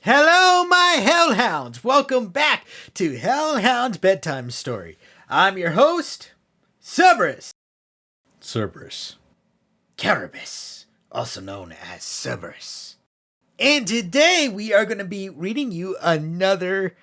Hello, my Hellhounds! Welcome back to Hellhounds Bedtime Story. I'm your host, Cerberus. Cerberus. Cerberus, also known as Cerberus. And today we are going to be reading you another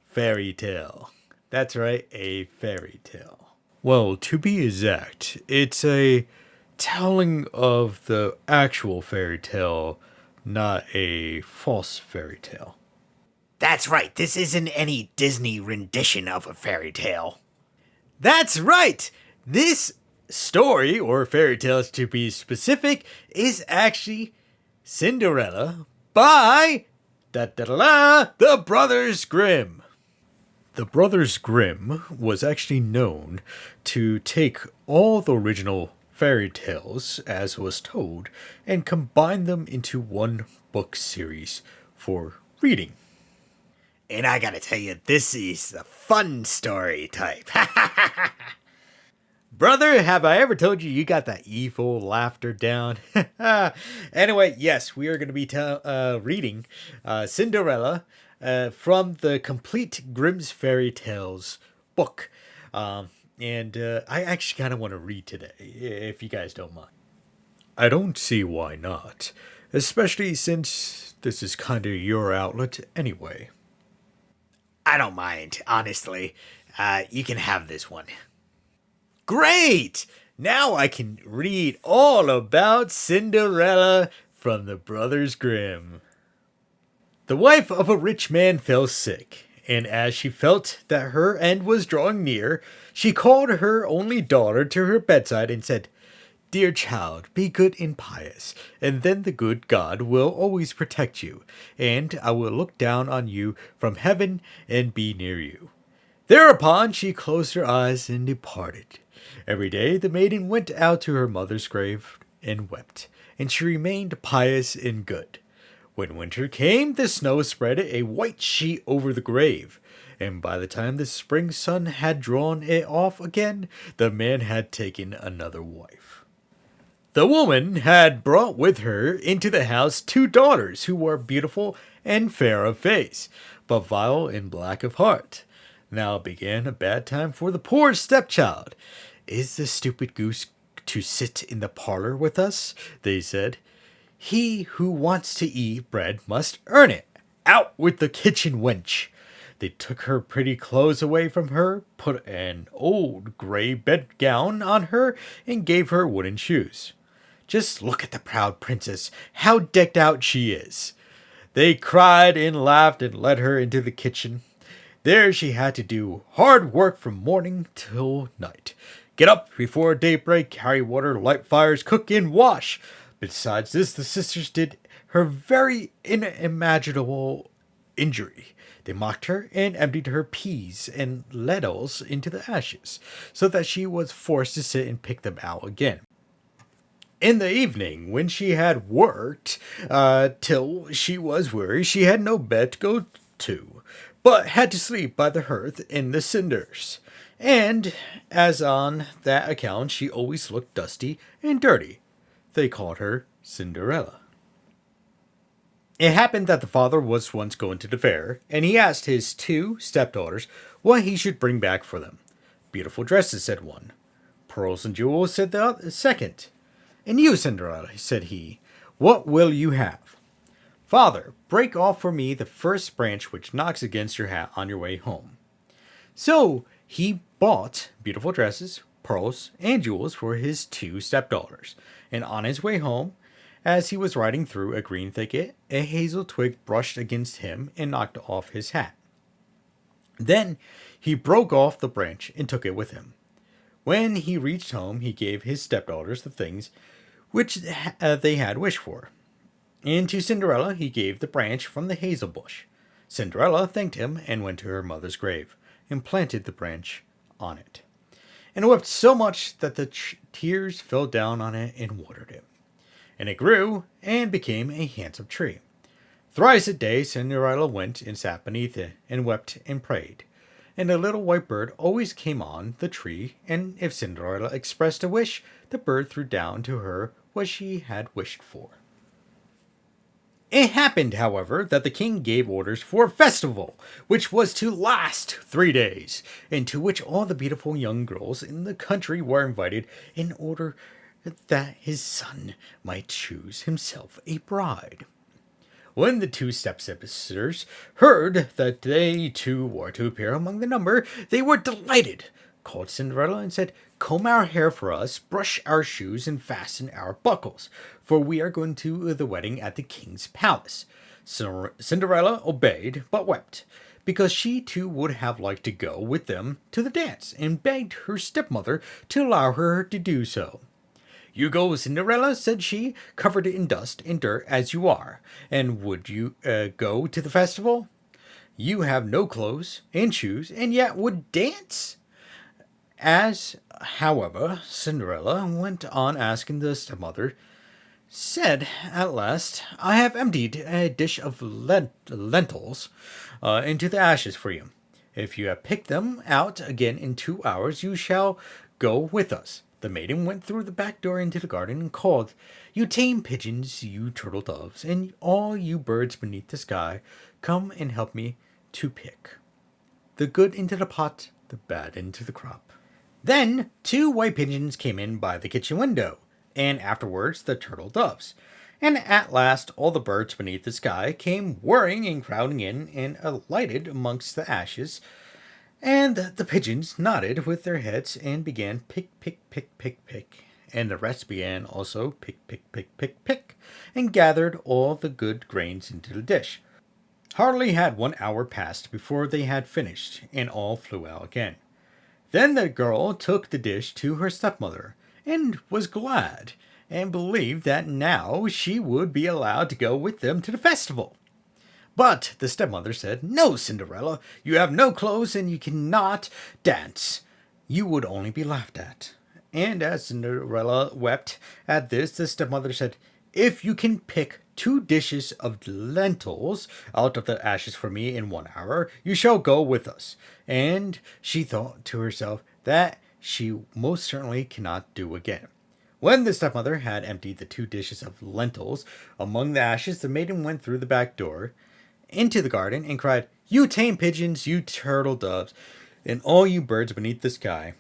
fairy tale. That's right, a fairy tale. Well, to be exact, it's a telling of the actual fairy tale, not a false fairy tale. That's right, this isn't any Disney rendition of a fairy tale. That's right! This story, or fairy tale to be specific, is actually Cinderella by the Brothers Grimm. The Brothers Grimm was actually known to take all the original fairy tales, as was told, and combine them into one book series for reading. And I gotta tell you, this is the fun story type. Brother, have I ever told you you got that evil laughter down? Anyway, yes, we are going to be reading Cinderella from the Complete Grimm's Fairy Tales book. And I actually kind of want to read today, if you guys don't mind. I don't see why not, especially since this is kind of your outlet anyway. I don't mind, honestly. You can have this one. Great! Now I can read all about Cinderella from the Brothers Grimm. The wife of a rich man fell sick, and as she felt that her end was drawing near, she called her only daughter to her bedside and said, "Dear child, be good and pious, and then the good God will always protect you, and I will look down on you from heaven and be near you." Thereupon she closed her eyes and departed. Every day the maiden went out to her mother's grave and wept, and she remained pious and good. When winter came, the snow spread a white sheet over the grave, and by the time the spring sun had drawn it off again, the man had taken another wife. The woman had brought with her into the house 2 daughters who were beautiful and fair of face, but vile and black of heart. Now began a bad time for the poor stepchild. "Is the stupid goose to sit in the parlor with us?" they said. "He who wants to eat bread must earn it. Out with the kitchen wench." They took her pretty clothes away from her, put an old gray bedgown on her, and gave her wooden shoes. "Just look at the proud princess, how decked out she is." They cried and laughed and led her into the kitchen. There she had to do hard work from morning till night. Get up before daybreak, carry water, light fires, cook and wash. Besides this, the sisters did her very unimaginable injury. They mocked her and emptied her peas and lentils into the ashes, so that she was forced to sit and pick them out again. In the evening, when she had worked till she was weary, she had no bed to go to, but had to sleep by the hearth in the cinders. And as on that account she always looked dusty and dirty, they called her Cinderella. It happened that the father was once going to the fair, and he asked his 2 stepdaughters what he should bring back for them. "Beautiful dresses," said one. "Pearls and jewels," said the second. "And you, Cinderella," said he, "what will you have?" "Father, break off for me the first branch which knocks against your hat on your way home." So he bought beautiful dresses, pearls, and jewels for his 2 stepdaughters, and on his way home, as he was riding through a green thicket, a hazel twig brushed against him and knocked off his hat. Then he broke off the branch and took it with him. When he reached home, he gave his stepdaughters the things which they had wished for, and to Cinderella he gave the branch from the hazel bush. Cinderella thanked him and went to her mother's grave, and planted the branch on it, and wept so much that the tears fell down on it and watered it. And it grew and became a handsome tree. Thrice a day Cinderella went and sat beneath it, and wept and prayed. And a little white bird always came on the tree, and if Cinderella expressed a wish, the bird threw down to her what she had wished for. It happened, however, that the king gave orders for a festival, which was to last 3 days, and to which all the beautiful young girls in the country were invited in order that his son might choose himself a bride. When the two stepsisters heard that they too were to appear among the number, they were delighted, called Cinderella and said, "Comb our hair for us, brush our shoes, and fasten our buckles, for we are going to the wedding at the king's palace." Cinderella obeyed, but wept, because she too would have liked to go with them to the dance, and begged her stepmother to allow her to do so. "You go, Cinderella," said she, "covered in dust and dirt as you are. And would you go to the festival? You have no clothes and shoes, and yet would dance?" As, however, Cinderella went on asking, the stepmother said at last, "I have emptied a dish of lentils into the ashes for you. If you have picked them out again in 2 hours, you shall go with us." The maiden went through the back door into the garden and called, "You tame pigeons, you turtle doves, and all you birds beneath the sky, come and help me to pick the good into the pot, the bad into the crop." Then 2 white pigeons came in by the kitchen window, and afterwards the turtle doves. And at last all the birds beneath the sky came whirring and crowding in and alighted amongst the ashes. And the pigeons nodded with their heads and began pick, pick, pick, pick, pick. And the rest began also pick, pick, pick, pick, pick, and gathered all the good grains into the dish. Hardly had 1 hour passed before they had finished, and all flew out again. Then the girl took the dish to her stepmother, and was glad, and believed that now she would be allowed to go with them to the festival. But the stepmother said, "No, Cinderella, you have no clothes and you cannot dance. You would only be laughed at." And as Cinderella wept at this, the stepmother said, "If you can pick 2 dishes of lentils out of the ashes for me in 1 hour, you shall go with us." And she thought to herself that she most certainly cannot do again. When the stepmother had emptied the 2 dishes of lentils among the ashes, the maiden went through the back door into the garden and cried, "You tame pigeons, you turtle doves, and all you birds beneath the sky,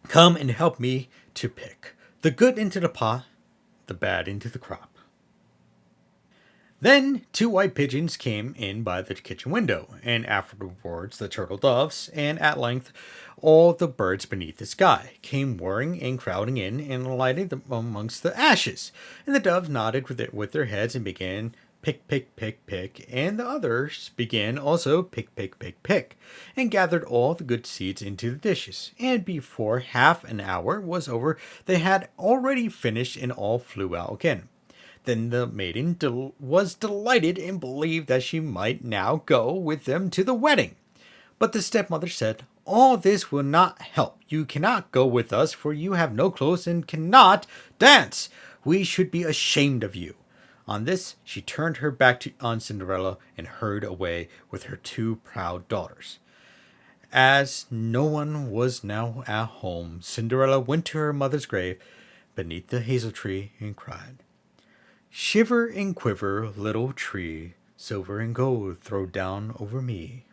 come and help me to pick the good into the pot, the bad into the crop." Then 2 white pigeons came in by the kitchen window, and afterwards the turtle doves, and at length all the birds beneath the sky came whirring and crowding in and alighted amongst the ashes. And the doves nodded with their heads and began pick, pick, pick, pick, and the others began also pick, pick, pick, pick, and gathered all the good seeds into the dishes. And before half an hour was over, they had already finished and all flew out again. Then the maiden was delighted and believed that she might now go with them to the wedding. But the stepmother said, "All this will not help. You cannot go with us, for you have no clothes and cannot dance. We should be ashamed of you." On this, she turned her back on Cinderella and hurried away with her 2 proud daughters. As no one was now at home, Cinderella went to her mother's grave beneath the hazel tree and cried, "Shiver and quiver, little tree, silver and gold throw down over me."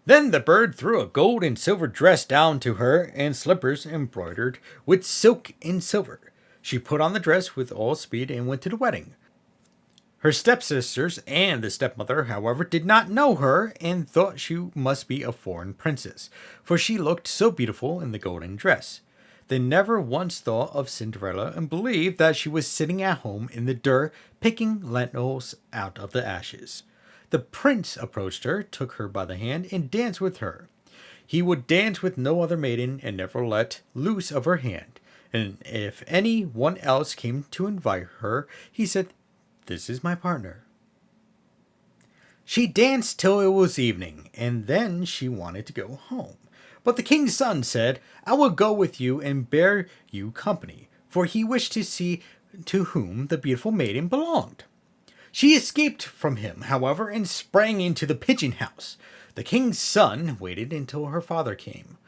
Then the bird threw a gold and silver dress down to her, and slippers embroidered with silk and silver. She put on the dress with all speed and went to the wedding. Her stepsisters and the stepmother, however, did not know her, and thought she must be a foreign princess, for she looked so beautiful in the golden dress. They never once thought of Cinderella, and believed that she was sitting at home in the dirt, picking lentils out of the ashes. The prince approached her, took her by the hand, and danced with her. He would dance with no other maiden, and never let loose of her hand. And if any one else came to invite her, he said, "This is my partner." She danced till it was evening, and then she wanted to go home. But the king's son said, "I will go with you and bear you company," for he wished to see to whom the beautiful maiden belonged. She escaped from him, however, and sprang into the pigeon house. The king's son waited until her father came,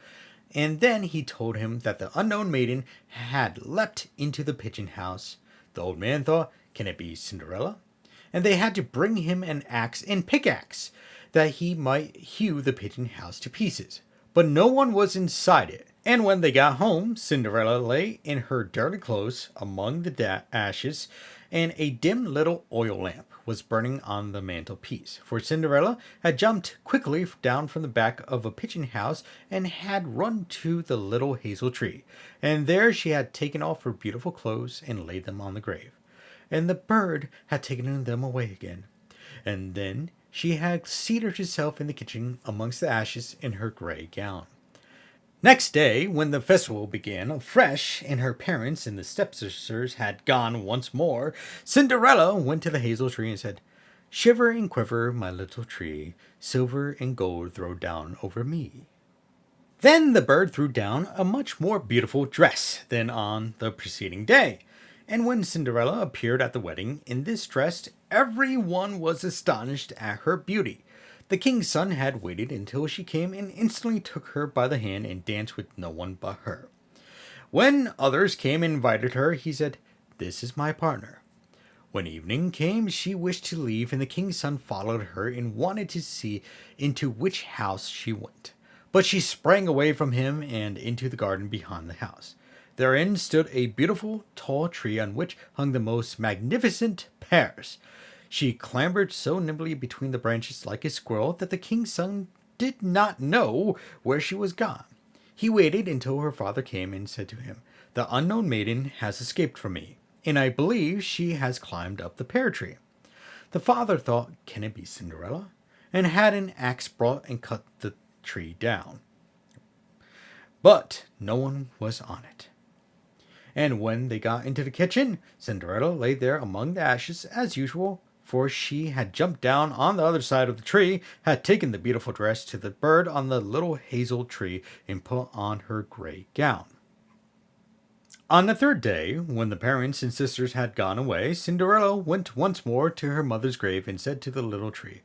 and then he told him that the unknown maiden had leapt into the pigeon house. The old man thought, "Can it be Cinderella?" and they had to bring him an axe and pickaxe, that he might hew the pigeon house to pieces. But no one was inside it. And when they got home, Cinderella lay in her dirty clothes among the ashes, and a dim little oil lamp was burning on the mantelpiece. For Cinderella had jumped quickly down from the back of a pigeon house and had run to the little hazel tree, and there she had taken off her beautiful clothes and laid them on the grave. And the bird had taken them away again. And then she had seated herself in the kitchen amongst the ashes in her gray gown. Next day, when the festival began afresh, and her parents and the stepsisters had gone once more, Cinderella went to the hazel tree and said, "Shiver and quiver, my little tree, silver and gold throw down over me." Then the bird threw down a much more beautiful dress than on the preceding day. And when Cinderella appeared at the wedding in this dress, every one was astonished at her beauty. The king's son had waited until she came and instantly took her by the hand and danced with no one but her. When others came and invited her, he said, "This is my partner." When evening came, she wished to leave, and the king's son followed her and wanted to see into which house she went. But she sprang away from him and into the garden behind the house. Therein stood a beautiful tall tree on which hung the most magnificent pears. She clambered so nimbly between the branches like a squirrel that the king's son did not know where she was gone. He waited until her father came and said to him, "The unknown maiden has escaped from me, and I believe she has climbed up the pear tree." The father thought, "Can it be Cinderella?" and had an axe brought and cut the tree down. But no one was on it. And when they got into the kitchen, Cinderella lay there among the ashes as usual, for she had jumped down on the other side of the tree, had taken the beautiful dress to the bird on the little hazel tree, and put on her gray gown. On the third day, when the parents and sisters had gone away, Cinderella went once more to her mother's grave and said to the little tree,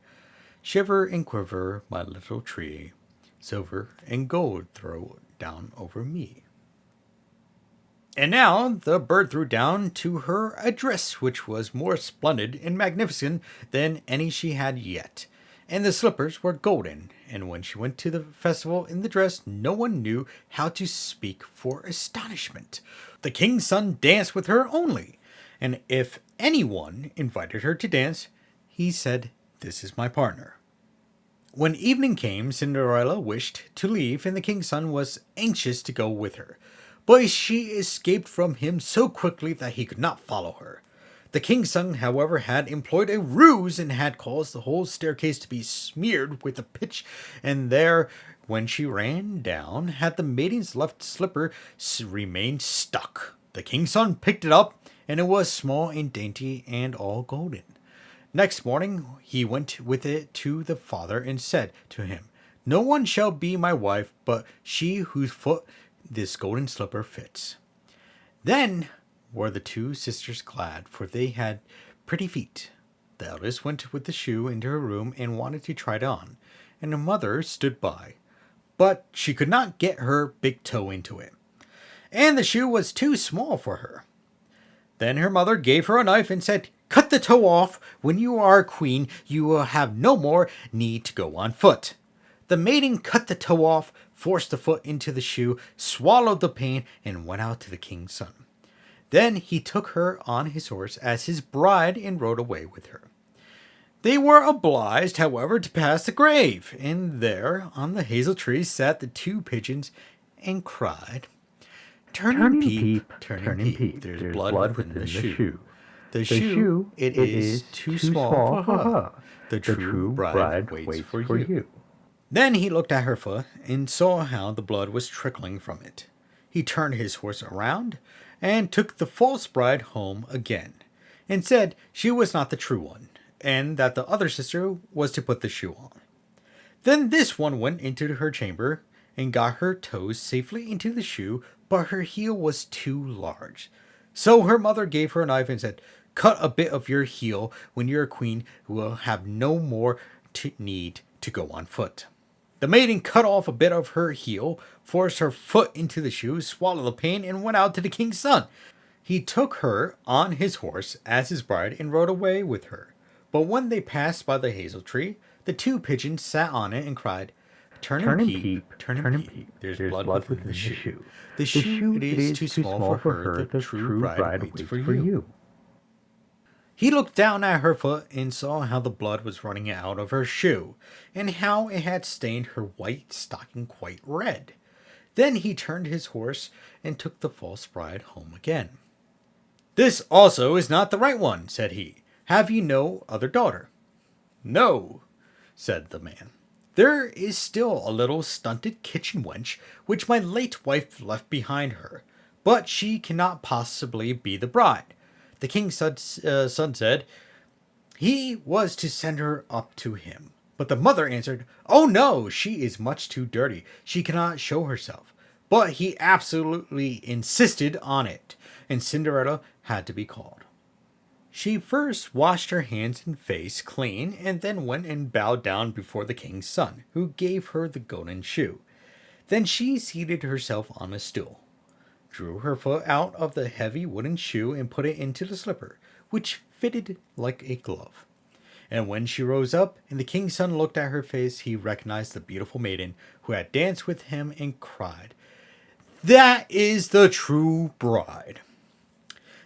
"Shiver and quiver, my little tree, silver and gold throw down over me." And now the bird threw down to her a dress which was more splendid and magnificent than any she had yet, and the slippers were golden. And when she went to the festival in the dress, no one knew how to speak for astonishment. The king's son danced with her only, and if anyone invited her to dance, he said, "This is my partner." When evening came, Cinderella wished to leave, and the king's son was anxious to go with her. But she escaped from him so quickly that he could not follow her. The king's son, however, had employed a ruse and had caused the whole staircase to be smeared with the pitch, and there, when she ran down, had the maiden's left slipper remained stuck. The king's son picked it up, and it was small and dainty and all golden. Next morning he went with it to the father and said to him, "No one shall be my wife but she whose foot this golden slipper fits." Then were the two sisters glad, for they had pretty feet. The eldest went with the shoe into her room and wanted to try it on, and her mother stood by, but she could not get her big toe into it, and the shoe was too small for her. Then her mother gave her a knife and said, "Cut the toe off. When you are a queen, you will have no more need to go on foot." The maiden cut the toe off, forced the foot into the shoe, swallowed the pain, and went out to the king's son. Then he took her on his horse as his bride and rode away with her. They were obliged, however, to pass the grave, and there on the hazel tree sat the two pigeons and cried, "Turn and peep, turn and peep, there's blood within the shoe. The shoe, it is too small for her. The true bride waits for you." Then he looked at her foot and saw how the blood was trickling from it. He turned his horse around and took the false bride home again, and said she was not the true one, and that the other sister was to put the shoe on. Then this one went into her chamber and got her toes safely into the shoe, but her heel was too large. So her mother gave her a knife and said, "Cut a bit of your heel. When you're a queen, you will have no more need to go on foot." The maiden cut off a bit of her heel, forced her foot into the shoe, swallowed the pain, and went out to the king's son. He took her on his horse as his bride and rode away with her. But when they passed by the hazel tree, the two pigeons sat on it and cried, "Turn and Turn and peep, peep, turn and turn and peep, peep. there's There's blood blood within within the the shoe. shoe. The The shoe it shoe it is is too too small small for for her, her. the The true true bride bride waits waits for for you." you. He looked down at her foot and saw how the blood was running out of her shoe, and how it had stained her white stocking quite red. Then he turned his horse and took the false bride home again. "This also is not the right one," said he. "Have you no other daughter?" "No," said the man. "There is still a little stunted kitchen wench which my late wife left behind her, but she cannot possibly be the bride." The king's son said he was to send her up to him. But the mother answered, "Oh no, she is much too dirty. She cannot show herself." But he absolutely insisted on it, and Cinderella had to be called. She first washed her hands and face clean, and then went and bowed down before the king's son, who gave her the golden shoe. Then she seated herself on a stool, drew her foot out of the heavy wooden shoe, and put it into the slipper, which fitted like a glove. And when she rose up, and the king's son looked at her face, he recognized the beautiful maiden who had danced with him, and cried, "That is the true bride."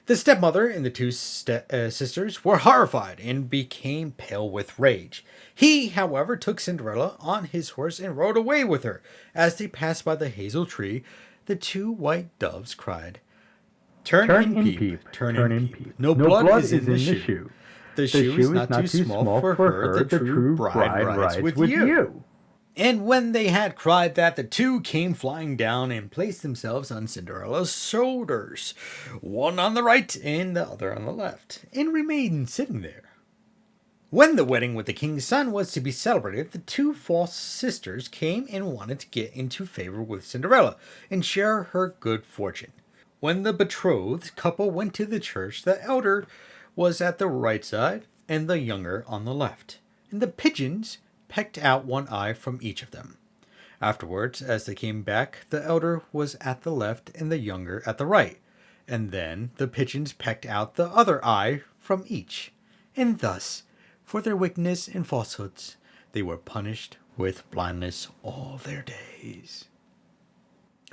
The stepmother and the two sisters were horrified and became pale with rage. He, however, took Cinderella on his horse and rode away with her. As they passed by the hazel tree, the two white doves cried, "Turn Turn and and peep, peep, turn turn and and peep. peep. No No blood blood is in the the shoe. shoe. The The shoe is not too small for her. The true bride rides with you." And when they had cried that, the two came flying down and placed themselves on Cinderella's shoulders, one on the right and the other on the left, and remained sitting there. When the wedding with the king's son was to be celebrated, the two false sisters came and wanted to get into favor with Cinderella and share her good fortune. When the betrothed couple went to the church, the elder was at the right side and the younger on the left, and the pigeons pecked out one eye from each of them. Afterwards, as they came back, the elder was at the left and the younger at the right, and then the pigeons pecked out the other eye from each. And thus, for their wickedness and falsehoods, they were punished with blindness all their days.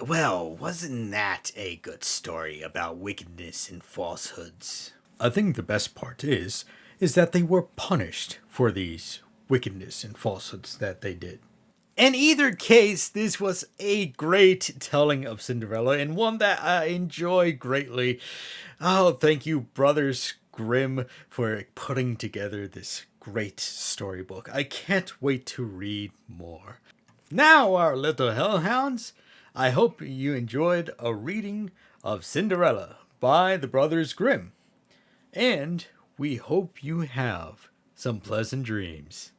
Well, wasn't that a good story about wickedness and falsehoods? I think the best part is that they were punished for these wickedness and falsehoods that they did. In either case, this was a great telling of Cinderella and one that I enjoy greatly. Oh, thank you, Brothers Grimm, for putting together this great storybook. I can't wait to read more. Now, our little hellhounds, I hope you enjoyed a reading of Cinderella by the Brothers Grimm. And we hope you have some pleasant dreams.